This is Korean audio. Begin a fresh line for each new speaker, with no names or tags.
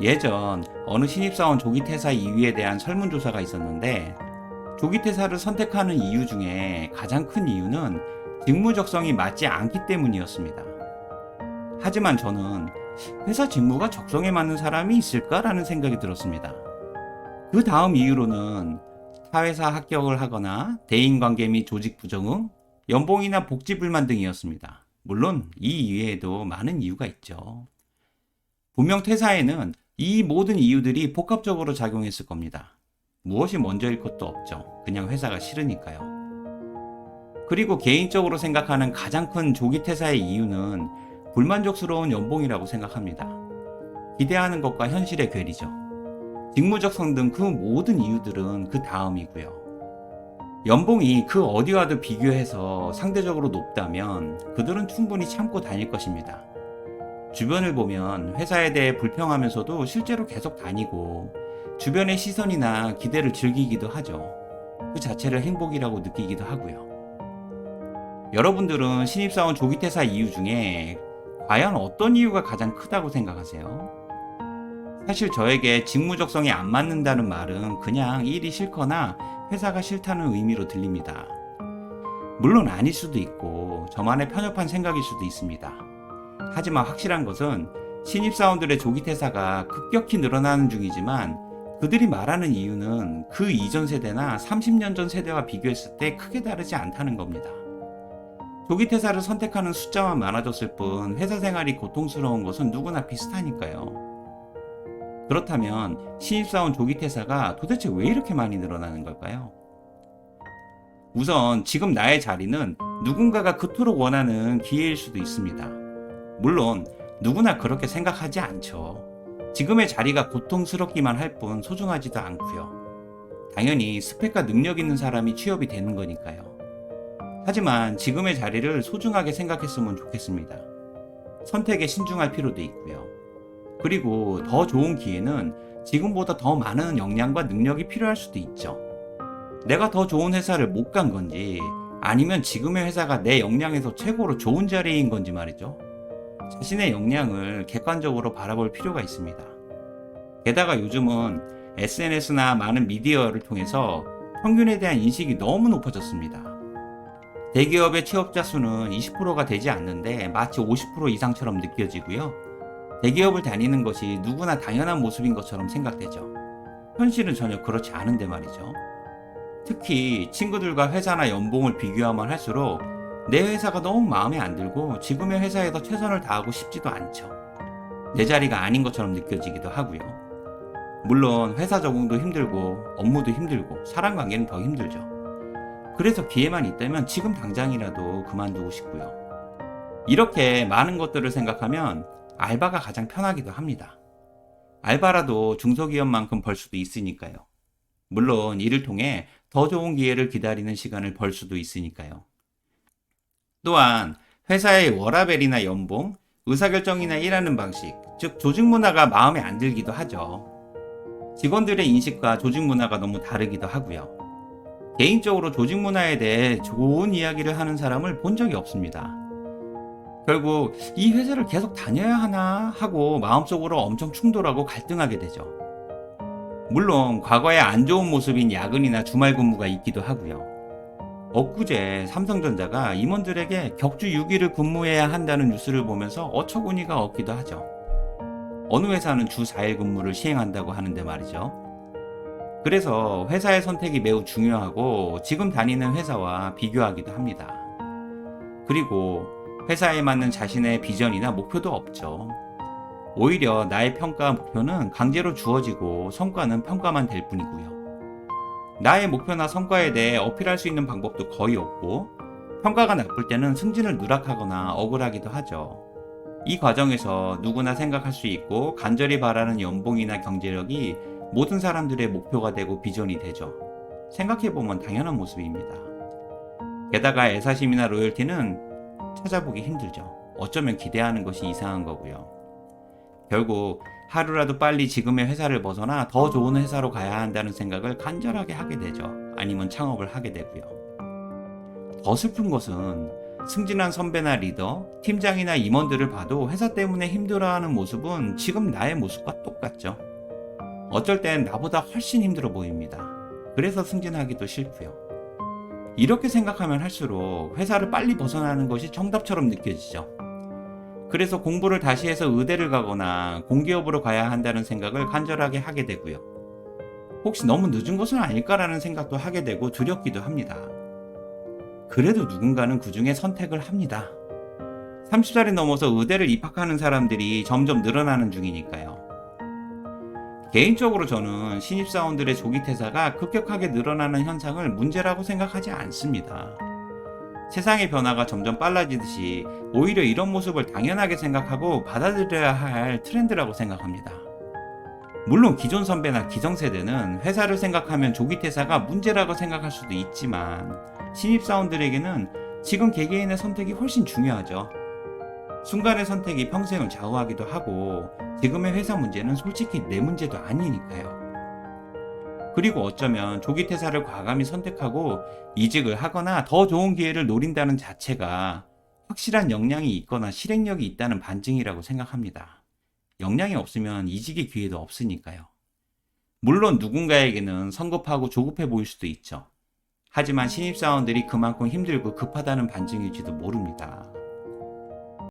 예전 어느 신입사원 조기 퇴사 이유에 대한 설문조사가 있었는데 조기 퇴사를 선택하는 이유 중에 가장 큰 이유는 직무 적성이 맞지 않기 때문이었습니다. 하지만 저는 회사 직무가 적성에 맞는 사람이 있을까라는 생각이 들었습니다. 그 다음 이유로는 타회사 합격을 하거나 대인관계 및 조직 부정응, 연봉이나 복지 불만 등이었습니다. 물론 이 이외에도 많은 이유가 있죠. 분명 퇴사에는 이 모든 이유들이 복합적으로 작용했을 겁니다. 무엇이 먼저일 것도 없죠. 그냥 회사가 싫으니까요. 그리고 개인적으로 생각하는 가장 큰 조기 퇴사의 이유는 불만족스러운 연봉이라고 생각합니다. 기대하는 것과 현실의 괴리죠. 직무적성 등 그 모든 이유들은 그 다음이고요. 연봉이 그 어디와도 비교해서 상대적으로 높다면 그들은 충분히 참고 다닐 것입니다. 주변을 보면 회사에 대해 불평하면서도 실제로 계속 다니고 주변의 시선이나 기대를 즐기기도 하죠. 그 자체를 행복이라고 느끼기도 하고요. 여러분들은 신입사원 조기 퇴사 이유 중에 과연 어떤 이유가 가장 크다고 생각하세요? 사실 저에게 직무 적성이 안 맞는다는 말은 그냥 일이 싫거나 회사가 싫다는 의미로 들립니다. 물론 아닐 수도 있고 저만의 편협한 생각일 수도 있습니다. 하지만 확실한 것은 신입사원들의 조기 퇴사가 급격히 늘어나는 중이지만 그들이 말하는 이유는 그 이전 세대나 30년 전 세대와 비교했을 때 크게 다르지 않다는 겁니다. 조기 퇴사를 선택하는 숫자만 많아졌을 뿐 회사 생활이 고통스러운 것은 누구나 비슷하니까요. 그렇다면 신입사원 조기 퇴사가 도대체 왜 이렇게 많이 늘어나는 걸까요? 우선 지금 나의 자리는 누군가가 그토록 원하는 기회일 수도 있습니다. 물론 누구나 그렇게 생각하지 않죠. 지금의 자리가 고통스럽기만 할 뿐 소중하지도 않고요. 당연히 스펙과 능력 있는 사람이 취업이 되는 거니까요. 하지만 지금의 자리를 소중하게 생각했으면 좋겠습니다. 선택에 신중할 필요도 있고요. 그리고 더 좋은 기회는 지금보다 더 많은 역량과 능력이 필요할 수도 있죠. 내가 더 좋은 회사를 못 간 건지 아니면 지금의 회사가 내 역량에서 최고로 좋은 자리인 건지 말이죠. 자신의 역량을 객관적으로 바라볼 필요가 있습니다. 게다가 요즘은 SNS나 많은 미디어를 통해서 평균에 대한 인식이 너무 높아졌습니다. 대기업의 취업자 수는 20%가 되지 않는데 마치 50% 이상처럼 느껴지고요. 대기업을 다니는 것이 누구나 당연한 모습인 것처럼 생각되죠. 현실은 전혀 그렇지 않은데 말이죠. 특히 친구들과 회사나 연봉을 비교하면 할수록 내 회사가 너무 마음에 안 들고 지금의 회사에서 최선을 다하고 싶지도 않죠. 내 자리가 아닌 것처럼 느껴지기도 하고요. 물론 회사 적응도 힘들고 업무도 힘들고 사람 관계는 더 힘들죠. 그래서 기회만 있다면 지금 당장이라도 그만두고 싶고요. 이렇게 많은 것들을 생각하면 알바가 가장 편하기도 합니다. 알바라도 중소기업만큼 벌 수도 있으니까요. 물론 이를 통해 더 좋은 기회를 기다리는 시간을 벌 수도 있으니까요. 또한 회사의 워라밸이나 연봉, 의사결정이나 일하는 방식, 즉 조직 문화가 마음에 안 들기도 하죠. 직원들의 인식과 조직 문화가 너무 다르기도 하고요. 개인적으로 조직 문화에 대해 좋은 이야기를 하는 사람을 본 적이 없습니다. 결국 이 회사를 계속 다녀야 하나 하고 마음속으로 엄청 충돌하고 갈등하게 되죠. 물론 과거의 안 좋은 모습인 야근이나 주말 근무가 있기도 하고요. 엊그제 삼성전자가 임원들에게 격주 6일을 근무해야 한다는 뉴스를 보면서 어처구니가 없기도 하죠. 어느 회사는 주 4일 근무를 시행한다고 하는데 말이죠. 그래서 회사의 선택이 매우 중요하고 지금 다니는 회사와 비교하기도 합니다. 그리고 회사에 맞는 자신의 비전이나 목표도 없죠. 오히려 나의 평가와 목표는 강제로 주어지고 성과는 평가만 될 뿐이고요. 나의 목표나 성과에 대해 어필할 수 있는 방법도 거의 없고 평가가 나쁠 때는 승진을 누락하거나 억울하기도 하죠. 이 과정에서 누구나 생각할 수 있고 간절히 바라는 연봉이나 경제력이 모든 사람들의 목표가 되고 비전이 되죠. 생각해보면 당연한 모습입니다. 게다가 애사심이나 로열티는 찾아보기 힘들죠. 어쩌면 기대하는 것이 이상한 거고요. 결국 하루라도 빨리 지금의 회사를 벗어나 더 좋은 회사로 가야 한다는 생각을 간절하게 하게 되죠. 아니면 창업을 하게 되고요. 더 슬픈 것은 승진한 선배나 리더, 팀장이나 임원들을 봐도 회사 때문에 힘들어하는 모습은 지금 나의 모습과 똑같죠. 어쩔 땐 나보다 훨씬 힘들어 보입니다. 그래서 승진하기도 싫고요. 이렇게 생각하면 할수록 회사를 빨리 벗어나는 것이 정답처럼 느껴지죠. 그래서 공부를 다시 해서 의대를 가거나 공기업으로 가야 한다는 생각을 간절하게 하게 되고요. 혹시 너무 늦은 것은 아닐까라는 생각도 하게 되고 두렵기도 합니다. 그래도 누군가는 그 중에 선택을 합니다. 30살이 넘어서 의대를 입학하는 사람들이 점점 늘어나는 중이니까요. 개인적으로 저는 신입사원들의 조기 퇴사가 급격하게 늘어나는 현상을 문제라고 생각하지 않습니다. 세상의 변화가 점점 빨라지듯이 오히려 이런 모습을 당연하게 생각하고 받아들여야 할 트렌드라고 생각합니다. 물론 기존 선배나 기성세대는 회사를 생각하면 조기 퇴사가 문제라고 생각할 수도 있지만 신입사원들에게는 지금 개개인의 선택이 훨씬 중요하죠. 순간의 선택이 평생을 좌우하기도 하고 지금의 회사 문제는 솔직히 내 문제도 아니니까요. 그리고 어쩌면 조기 퇴사를 과감히 선택하고 이직을 하거나 더 좋은 기회를 노린다는 자체가 확실한 역량이 있거나 실행력이 있다는 반증이라고 생각합니다. 역량이 없으면 이직의 기회도 없으니까요. 물론 누군가에게는 성급하고 조급해 보일 수도 있죠. 하지만 신입사원들이 그만큼 힘들고 급하다는 반증일지도 모릅니다.